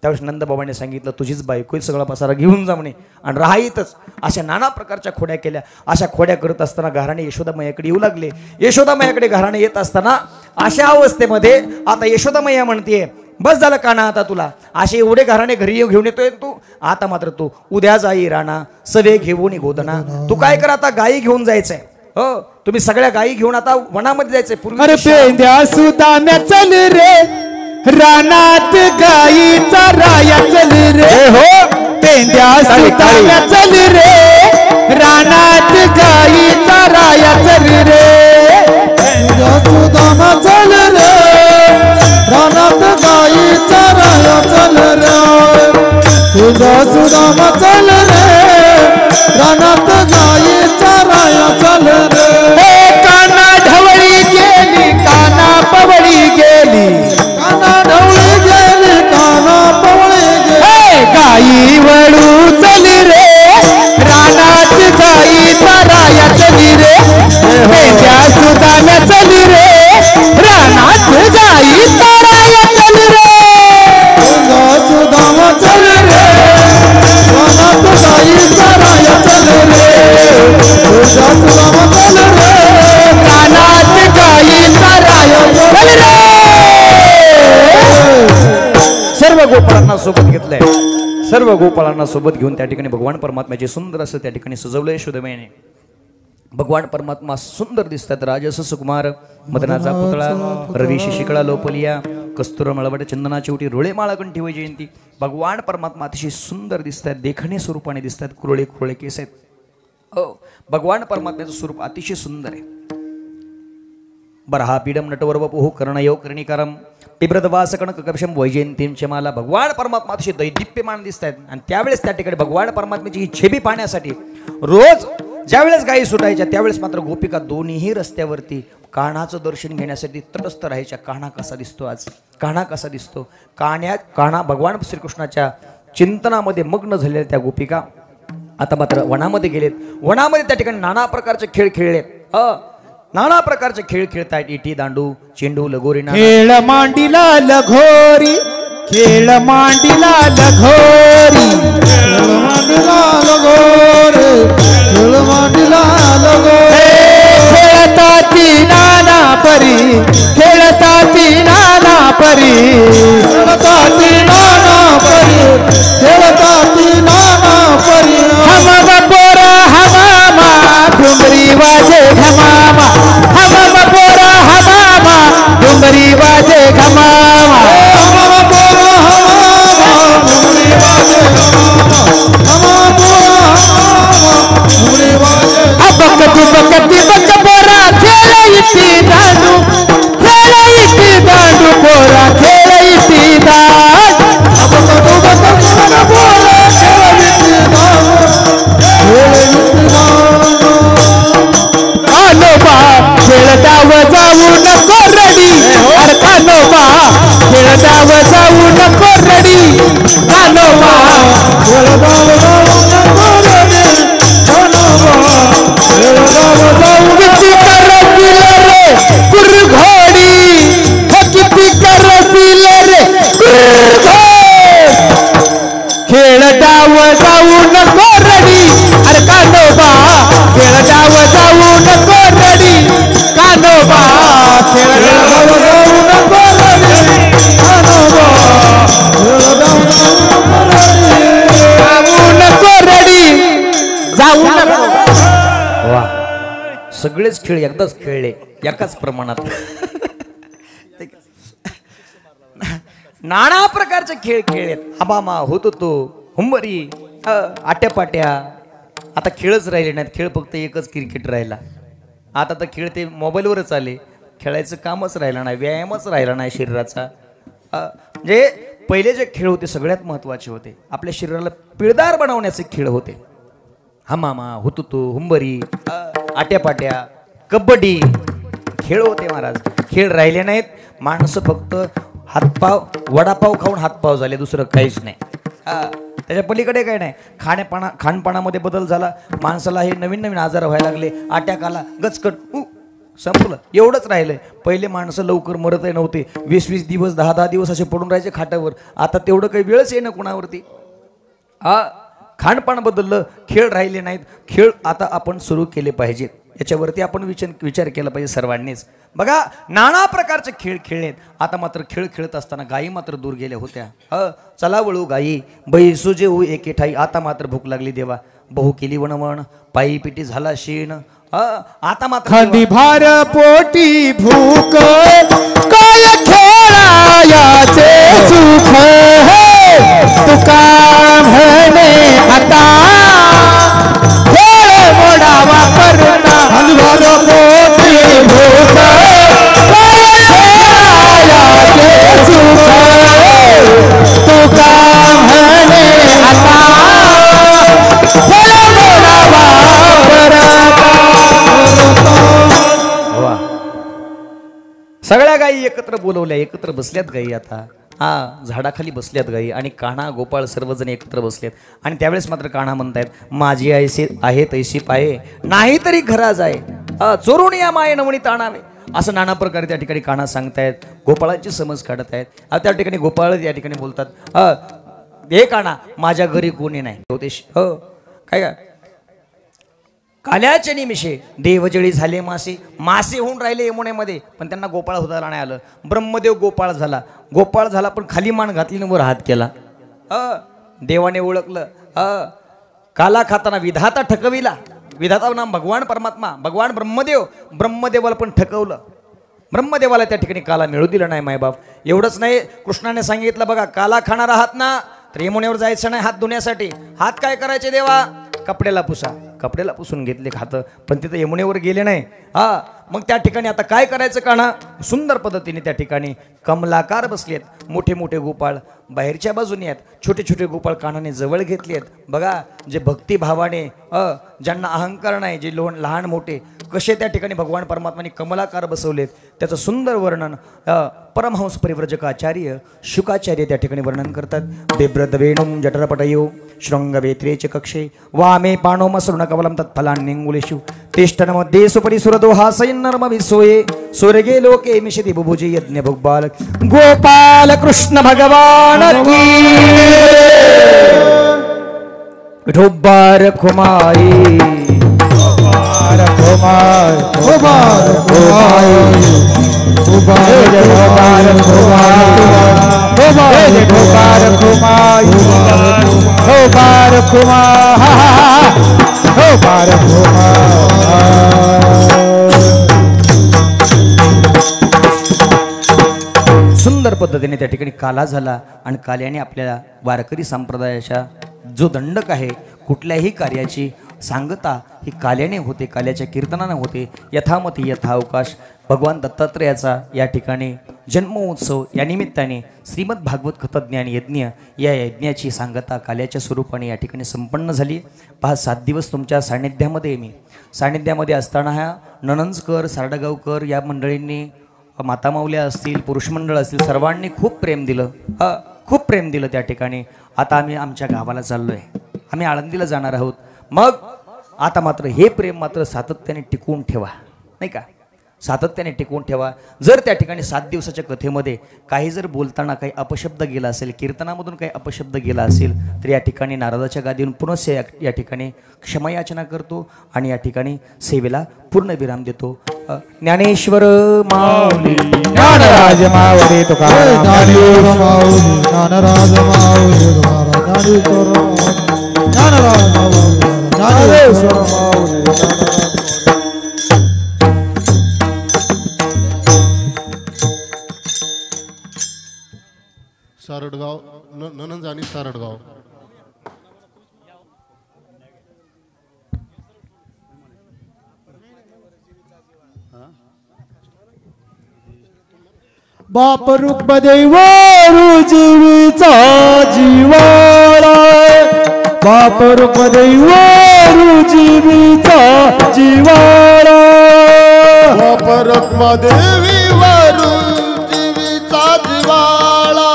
त्यावेळेस नंदबाबांनी सांगितलं, तुझीच बायको सगळा पसारा घेऊन जा म्हणे आणि राहायतच. अशा नाना प्रकारच्या खोड्या केल्या. अशा खोड्या करत असताना घराणे यशोदामयाकडे येऊ लागले. यशोदामयाकडे घराणे येत असताना अशा अवस्थेमध्ये आता यशोदामया म्हणते, बस झालं काना आता तुला, असे एवढे घराणे घरी घेऊन येतोय तू, आता मात्र तू उद्या जाई राणा सवे घेऊन गोदना. तू काय कर, आता गायी घेऊन जायचंय. हो, तुम्ही सगळ्या गायी घेऊन आता वनामध्ये जायचंय. अरे पेंद्या सुदाम्या चल रे, रानात गायीचा राया चल रे. हो, पेंद्या सुदाम्या चल रे, रानात गायीचा राया चल रे. पेंद्या सुदाम्या चल रे, रानात गायीचा राया चल रे. पेंद्या सुदाम्या चल रे, रानात गायीचा राया चल रे. काना ढवळी गेली, काना पवळी गेली, काना ढवळी गेली, काना पवळी गेली. गाई वळू चल रे, रानात गायीचा राया चली सर्व गोपाळांना सोबत घेऊन त्या ठिकाणी भगवान परमात्म्याचे सुंदर असं त्या ठिकाणी सजवलंय शोधमयाने. भगवान परमात्मा सुंदर दिसतात. राजस सुकुमार मदनाचा पुतळा रवी शिशिकळा लोपलिया कस्तुर मळवट चंदनाची उटी रोळे माळा कंठी वैजयंती. भगवान परमात्मा अतिशय सुंदर दिसतात. देखणे स्वरूपाने दिसतात. कुरळे कुरळे केस आहेत. भगवान परमात्म्याचं स्वरूप अतिशय सुंदर आहे. बरहा पीडम नटवर वपुः कर्णयो कर्णिकारम पिब्रदवास कणक कपशम वैजयंतींचे मला. भगवान परमात्मा अतिशय दैदिप्यमान दिसत आहेत. आणि त्यावेळेस त्या ठिकाणी भगवान परमात्म्याची ही छबी पाहण्यासाठी रोज ज्यावेळेस गायी सुटायच्या त्यावेळेस मात्र गोपिका दोन्हीही रस्त्यावरती कान्हाचं दर्शन घेण्यासाठी तटस्थ राहायच्या. कान्हा कसा दिसतो आज, कान्हा कसा दिसतो. कान्हा भगवान श्रीकृष्णाच्या चिंतनामध्ये मग्न झालेल्या त्या गोपिका आता मात्र वनामध्ये गेलेत. वनामध्ये त्या ठिकाणी नाना प्रकारचे खेळ खेळलेत. नाना प्रकारचे खेळ खेळतायत. इटी दांडू चेंडू लगोरी. खेळ मांडीला लघोरी, खेळ मांडीला लगोरी, खेळ मांडीला लगोरी, खेळ मांडीला लगोरी. खेळताती नाना परी, खेळताती नाना परी, खेळताती नाना परी, खेळताती नाना परी. हम पोरा हमामा डुंगरी वाजे घमामा, हम पोरा हमामा डुंगरी वाजे घमामा. बकती बकती बक पोरा खेळायची दांडू, खेळायची दांडू पोरा खेळायची दांड. बकती बकती बक पोरा खेळायची दांडू, खेळायची दांडू. कानोबा खेळताव जाऊ नको रडी, अरे कानोबा खेळताव जाऊ नको रडी, कानोबा खेळताव जाऊ नको रडी, कानोबा खेळताव जाऊ. किती करतील रे कुरघोडी, हो किती करतील रे कुरघोड. खेळताव जाऊ नको रडी, अरे कानोबा खेळताव जाऊ नको रडी, कानोबा खेळताव जाऊ नको रडी, कानोबा खेळताव जाऊ नको रडी, जाऊ नको. वा, सगळेच खेळ एकदाच खेळले एकाच प्रमाणात. नाना प्रकारचे खेळ खेळलेत. आबामा होतो तो हुंबरी आट्यापाट्या. आता खेळच राहिले नाहीत. खेळ फक्त एकच क्रिकेट राहिला. आता तर खेळ ते मोबाईलवरच आले. खेळायचं कामच राहिलं नाही, व्यायामच राहिला नाही शरीराचा. म्हणजे पहिले जे खेळ होते सगळ्यात महत्त्वाचे होते. आपल्या शरीराला पिळदार बनवण्याचे खेळ होते. हमामा हुतुतू हुंबरी आट्यापाट्या कबड्डी खेळ होते महाराज. खेळ राहिले नाहीत. माणसं फक्त हातपाव वडापाव खाऊन हातपाव झाले, दुसरं काहीच नाही. त्याच्या पलीकडे काही नाही. खानपानामध्ये बदल झाला. माणसाला हे नवीन नवीन आजार व्हायला लागले. अटॅक आला, गचकट संपलं. एवढंच राहिलंय. पहिले माणसं लवकर मरतही नव्हते. 20-20 दिवस 10-10 दिवस असे पडून राहायचे खाटावर. आता तेवढं काही वेळच आहे ना कुणावरती. खानपान बदललं, खेळ राहिले नाहीत. खेळ आता आपण सुरू केले पाहिजेत. याच्यावरती आपण विचार केला पाहिजे सर्वांनीच. बघा, नाना प्रकारचे खेळ खेळलेत. आता मात्र खेळ खेळत असताना गायी मात्र दूर गेल्या होत्या. चला वळू गायी बैसू जेऊ एके ठाई. आता मात्र भूक लागली देवा. बहु केली वणवण पायी पिटी झाला शीण. आता मात्र खांदी भार पोटी भूक, काय खेळायाचे सुख. तुका म्हणे आता खेळ मोडावा करता. खांदी भार पोटी भूक, काय खेळायाचे सुख. तुका म्हणे आता खेळ मोडावा करता. सगळ्या गायी एकत्र बोलवल्या, एकत्र बसल्यात गायी. आता झाडाखाली बसल्यात गायी. आणि कान्हा गोपाळ सर्वजण एकत्र बसलेत. आणि त्यावेळेस मात्र कान्हा म्हणतायत, माझी ऐसे आहे तैशी पाये नाही तरी घरा जाय, चोरून या माये नवणी ताणावे. असं नाना प्रकारे त्या ठिकाणी कान्हा सांगतायत. गोपाळाची समज काढत आहेत. त्या ठिकाणी गोपाळ या ठिकाणी बोलतात, हे कान्हा माझ्या घरी कोणी नाही होते. काय का काल्याचे निमिषे देवजळी झाले मासे. मासे होऊन राहिले यमुनेमध्ये, पण त्यांना गोपाळ होताला नाही आलं. ब्रह्मदेव गोपाळ झाला. गोपाळ झाला पण खाली मान घातली वर हात केला. देवाने ओळखलं. काला खाताना विधाता ठकविला. विधाता नाम भगवान परमात्मा, भगवान ब्रह्मदेव, ब्रह्मदेवाला पण ठकवलं. ब्रह्मदेवाला त्या ठिकाणी काला मिळू दिला नाही मायबाप. एवढंच नाही, कृष्णाने सांगितलं बघा, काला खाणार आहात ना तर यमुनेवर जायचं नाही हात धुण्यासाठी. हात काय करायचे देवा? कपड्याला पुसा. कपड्याला पुसून घेतले खातं, पण तिथं यमुनेवर गेले नाही. मग त्या ठिकाणी आता काय करायचं काना? सुंदर पद्धतीने त्या ठिकाणी कमलाकार बसलेत. मोठे मोठे गोपाळ बाहेरच्या बाजूने आहेत, छोटे छोटे गोपाळ कानाने जवळ घेतले आहेत. बघा, जे भक्तिभावाने ज्यांना अहंकार नाही, जे लहान मोठे कसे त्या ठिकाणी भगवान परमात्माने कमलाकार बसवलेत, त्याचं सुंदर वर्णन परमहंस परिव्रजक आचार्य शुकाचार्य त्या ठिकाणी वर्णन करतात. बिभ्रद वेणुं जठरपटयो शृंगवेत्रेच कक्षे वामे पाणोमसृणकवलं तत्फलान्यंगुलेषु तिष्ठनमध्ये सुपरि सुरदोहासयन्नर्म विसोये स्वर्गे लोके मिषति बुभुजे यज्ञ भुग्बाल गोपाल कृष्ण भगवान की ढोबार खुमाई कुमार कुमार कुमार कुमार सुंदर पद्धतीने त्या ठिकाणी काला झाला. आणि काल्याने आपल्याला वारकरी संप्रदायाच्या जो दंडक आहे, कुठल्याही कार्याची सांगता ही काल्याने होते, काल्याच्या कीर्तनाने होते. यथामती यथावकाश भगवान दत्तात्रेयाचा या ठिकाणी जन्मोत्सव या निमित्ताने श्रीमद भागवत कथाज्ञान यज्ञ या यज्ञाची सांगता काल्याच्या स्वरूपाने या ठिकाणी संपन्न झाली. 5-7 दिवस तुमच्या सान्निध्यामध्ये असताना ह्या नणंदकर सारडगावकर या मंडळींनी, माता माऊल्या असतील, पुरुष मंडळ असतील, सर्वांनी खूप प्रेम दिलं, खूप प्रेम दिलं त्या ठिकाणी. आता आम्ही आमच्या गावाला चाललोय, आम्ही आळंदीला जाणार आहोत. मग आता मात्र हे प्रेम मात्र सातत्याने टिकवून ठेवा, नाही का? सातत्याने टिकवून ठेवा. जर त्या ठिकाणी 7 दिवसाच्या कथेमध्ये काही जर बोलताना काही अपशब्द गेला असेल, कीर्तनामधून काही अपशब्द गेला असेल, तर या ठिकाणी नारदाच्या गादीवरून पुनश्च या ठिकाणी क्षमायाचना करतो आणि या ठिकाणी सेवेला पूर्ण विराम देतो. ज्ञानेश्वर माऊली ज्ञानराज माऊली तुकाराम ज्ञानेश्वर माऊली ज्ञानराज माऊली तुकाराम ज्ञानराज माऊली ज्ञानेश्वर माऊली सारडगाव ननंद आणि सारडगाव. बाप रुक्मदेव रुजवीचा जीवाला, बाप रुक्मदेव रुजवीचा जीवाला, बाप रुक्मदेवी जीवीचा जिवाळा,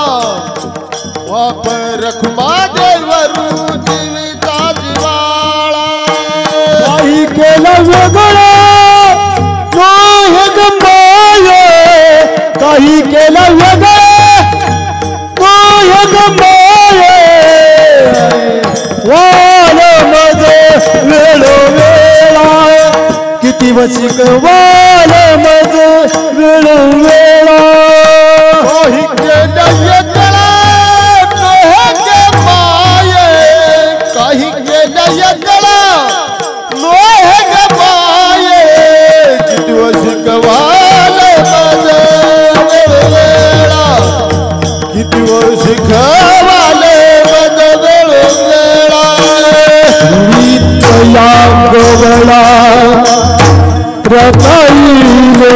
बाप रुक्मदेव जीवीचा जिवाळा. काही केलं वेगळं मोह गमाये, काही केलं वेगळं मोह गमाये, वाल मजे वेळोवेळा किती वशिक वाल मजे वेळोवेळा. काही केलं वेगळं मोह गमाये, काही केलं वेगळं मोह गमाये, किती वशिक वाल मजे वेळोवेळा, किती वशिक वाल मजे वेळोवेळा. नित्या गोवळा प्रकाईले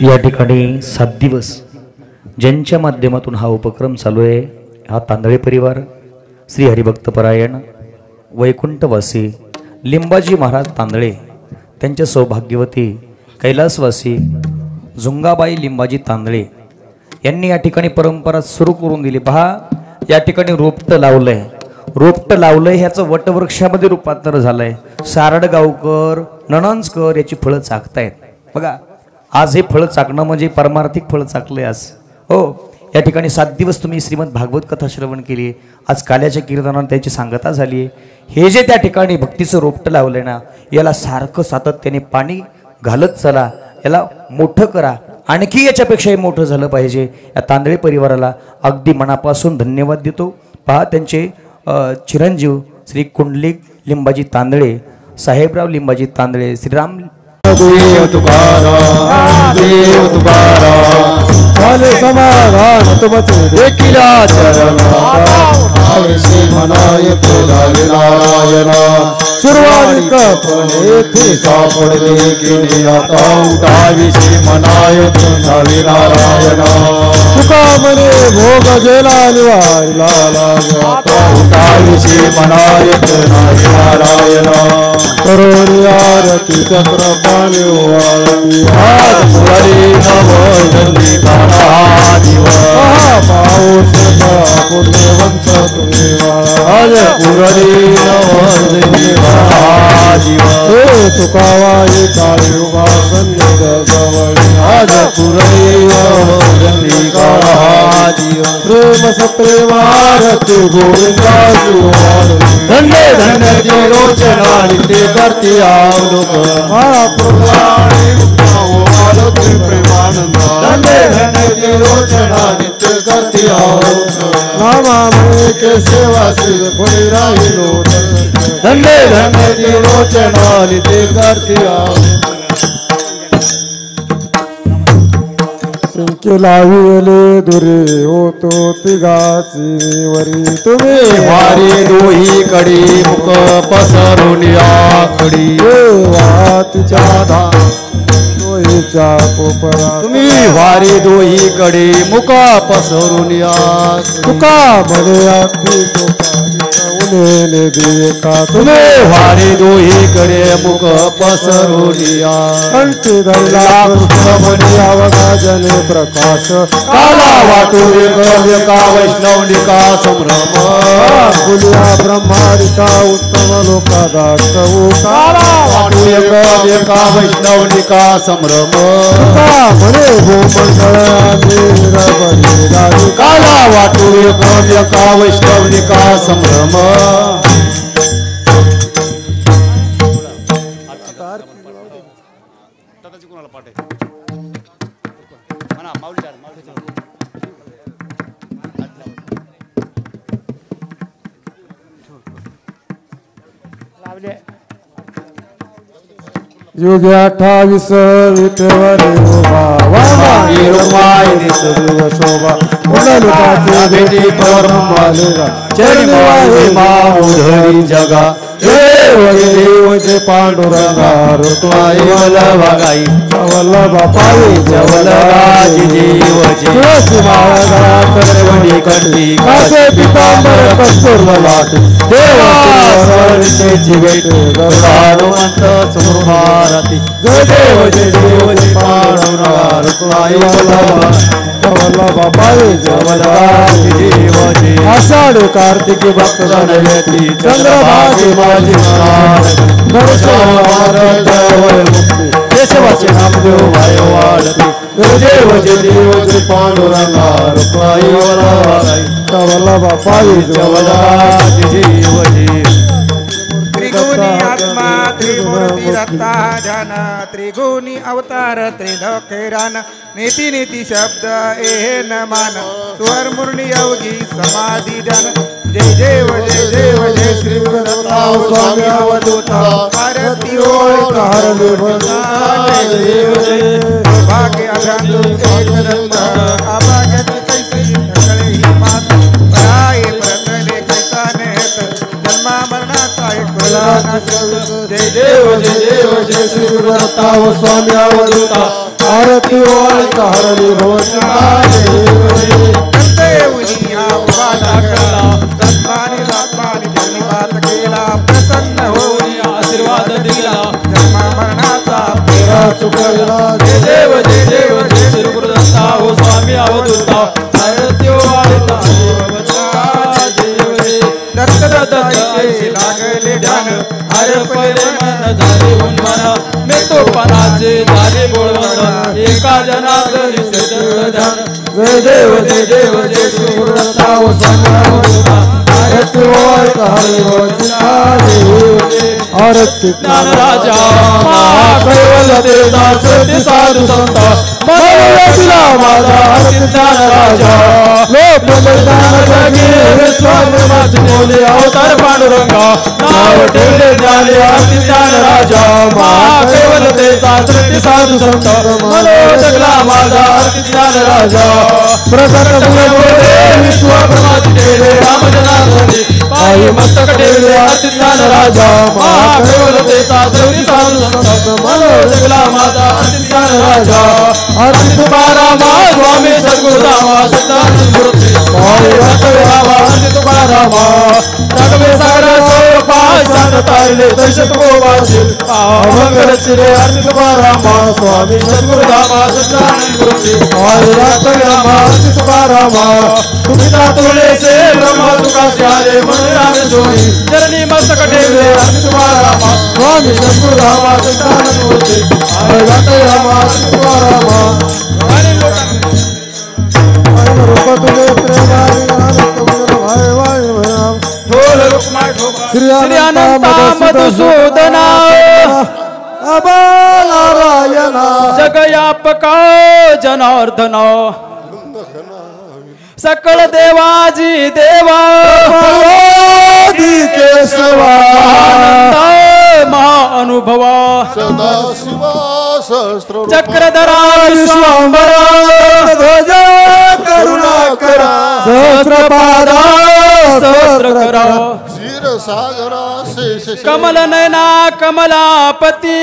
या ठिकाणी 7 दिवस ज्यांच्या माध्यमातून हा उपक्रम चालू आहे, हा तांदळे परिवार, श्री हरिभक्तपरायण वैकुंठवासी लिंबाजी महाराज तांदळे, त्यांच्या सौभाग्यवती कैलासवासी झुंगाबाई लिंबाजी तांदळे यांनी या ठिकाणी परंपरा सुरू करून दिली. पहा, या ठिकाणी रोपटं लावलंय, ह्याचं वटवृक्षामध्ये रूपांतर झालंय. सारडगावकर, नणंजकर याची फळं चाकतायत. बघा, आज हे फळं चाकणं म्हणजे परमार्थिक फळं चाकलंय आज. हो, या ठिकाणी 7 दिवस तुम्ही श्रीमद भागवत कथा श्रवण केली. आज काल्याच्या कीर्तनानं त्याची सांगता झाली आहे. हे जे त्या ठिकाणी भक्तीचं रोपटं लावलंय ना, याला सारखं सातत्याने पाणी घालत चला, याला मोठं करा. आणखी याच्यापेक्षाही मोठं झालं पाहिजे. या तांदळे परिवाराला अगदी मनापासून धन्यवाद देतो. पहा, त्यांचे चिरंजीव श्री कुंडलिक लिंबाजी तांदळे, साहेबराव लिंबाजी तांदळे, श्रीराम देव तुकाराम, देव तुकाराम, झाले समाधान तुमचे देखिला चरण आवेशे मनाय झाले नारायण. सुरवाणी कपणे थे सापडले गेले, आता उठाविषे मनाय झाले नारायण. तुका म्हणे भोग गेला निवारला लाग, आता उठाविषे मनाय झाले नारायण. करोनी आरती चक्र पाणी वाळती, आज पुरी नवदंडी काळा दिवस. पाऊस पुण्यवंत तुम्ही आज पुरी नवदंडी काळा दिवस. हे तुकावाई काळी उभा सन्निध जवळ, आज पुरी नवदंडी काळा दिवस. प्रेम सप्रेमारती गोविंदा सुवार, धन्य धन्य ते रोचना ते करती आवलोक. प्रेमानंद धन्य धन्य ते रोचना नित्य करती आवलोक. नामामुळे के सेवाशील कोणी राहिलो, धन्य धन्य ते रोचना नित्य करती आवलोक. संख्य लाविले दुरे होतो तिघाची वरी, तुम्ही वारी दोही कडी मुख पसरून आखडी. वातीच्या दोहीच्या कोपरा, तुम्ही वारी दोही कडी मुख पसरून तुका म्हणे अगदी उन्हेने देका. तुम्ही वारी दोही कडे मुख पसरून कंठी धरला कृष्ण अवघा जने प्रकाश. काला वाटू का वैष्णवनिका संभ्रम, फुलिया ब्रह्मारिका उत्तम लोकादास्तवू. काला वाटू एका वैष्णवनिका संभ्रम, म्हणे भूमंडळ काला वाटू एका वैष्णवनिका संभ्रम. युगे 28 विठवरे उभा वामाई रुमाई दिसू शोभा पुनलुकाचे भेटी परमालेगा चरणी वाहे माऊधरी जगा देव जे पांडुरंगा रुक्माई वल्लभाई वल्लभाई वल्लभाजी जीवजी तुळसी माळा करवणी कंठी कासे पितांबर कस्तूर लाट देवा स्वर्गेची भेट गरुडानुमंत सुमारती जय देव जे पांडुरंगा रुक्माई वल्लभाई वल्लभाजी जीवजी आषाढ कार्तिकी भक्त जनयती चंद्रभागी माझी मुक्ती केशवाचे नामदेव भाई वाढती देव जे पांडुरंगा रुक्माई वल्लभाई वल्लभाजी जीवजी त्रिगुणी आत्मा त्रिमूर्ती दत्ता जन त्रिगुणी अवतार त्रिलोकेरान नीति नीति शब्द एन मान स्वर मुरणी योगी समाधि जन जय देव जय श्री दत्ता स्वामी अवधूता आरती ओळ हरले भाग्य अभ्यांत अभाग्याची कैसी ढकळे ही मात पराये प्रतले कैसा नेत जन्मा मरणाचा जय देव जय श्री दत्ता स्वामी अवधूता आरती ओळ हरले प्रसन्न होई आशीर्वाद दिला जन्मा मरणाचा फेरा चुकवला जय देव जय श्री गुरुदत्ता हो स्वामी अवधूता आरती वाळता दत्तदत्ताचे लागले ध्यान हरपले मन झाले उन्मन मेतोपणाचे झाले बोळवण एका जनार्दनी दत्त ध्यान जय देव जय श्री गुरुदत्ता हो स्वामी अवधूता आरती ओळ आरती ज्ञान राजा महाकैवल देवता श्रुती साधू संत मनोरथिला माझा ज्ञान राजा लोक ज्ञान जगी विश्वामित्राचे बोले अवतार पांडुरंगा नाव ठेवले ज्ञाने आरती ज्ञान राजा महाकैवल देवता श्रुती साधू संत मनोरथिला माझा ज्ञान राजा प्रसन्न बोले विश्वामित्राचे ठेवले राम जनार्दनी पायी मस्तक ठेवले आरती ज्ञान राजा महाकैवल देवता श्रुती साधू संत मनोरथिला माझा ज्ञान राजा आरती तुकाराम स्वामी सद्गुरुरामा सदानंद मूर्ती आरती तुकाराम जगवे सागर सोपाय सात तारले दर्शक गोवासील मंगल श्री आरती तुकाराम स्वामी सद्गुरुरामा सदानंद मूर्ती आरती तुकाराम तुमिता तुले से ब्रह्म तुका स्यारे मन राम जोई चरणी मस्तक ठेवले आरती तुकाराम स्वामी सद्गुरुरामा सदानंद मूर्ती आरती तुकाराम श्री अनंत मधुसूदना नारायण जगयापका जनार्दन सकळ देवाजी देवा केशवा महाअनुभवा सदा शिवा सहस्र चक्रधरा विश्वांबरा ध्वज करुणाकरा सहस्रपादा सहस्रकरा क्षीरसागरा शेष कमल नयना कमलापती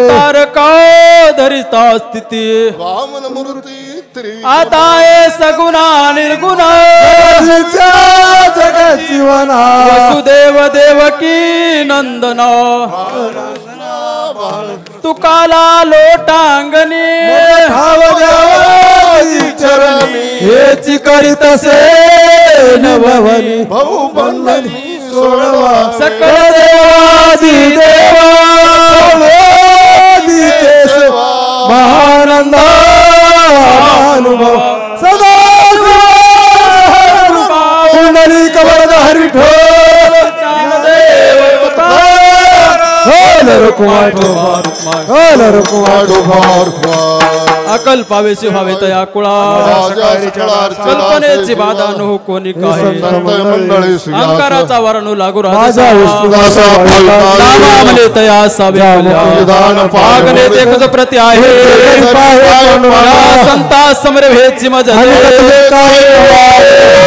तारका धरिता स्थिती वामन मूर्ती आता ये सगुणा निर्गुणा जगजीवना वसुदेव देवकी नंदना तुकाला लोटांगणी चरणी हेची करीतसे नभवनी भाऊ बंधनी सोडवा सकळ देवादी देवा केशवा महानंद अनुभव सदा कुंडली कवरद हरिठो कुमार अकल पावेशी व्हावे तया कुळा कल्पनेची बाधा नो कोणी काही अंकाराचा वरणू लागू रामले तया सावे मागणे ते कुज प्रति आहे संता समर भेची मजा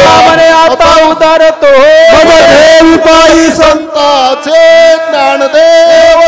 रामने आता उतारतो देवी पायी संताचे ज्ञानदेव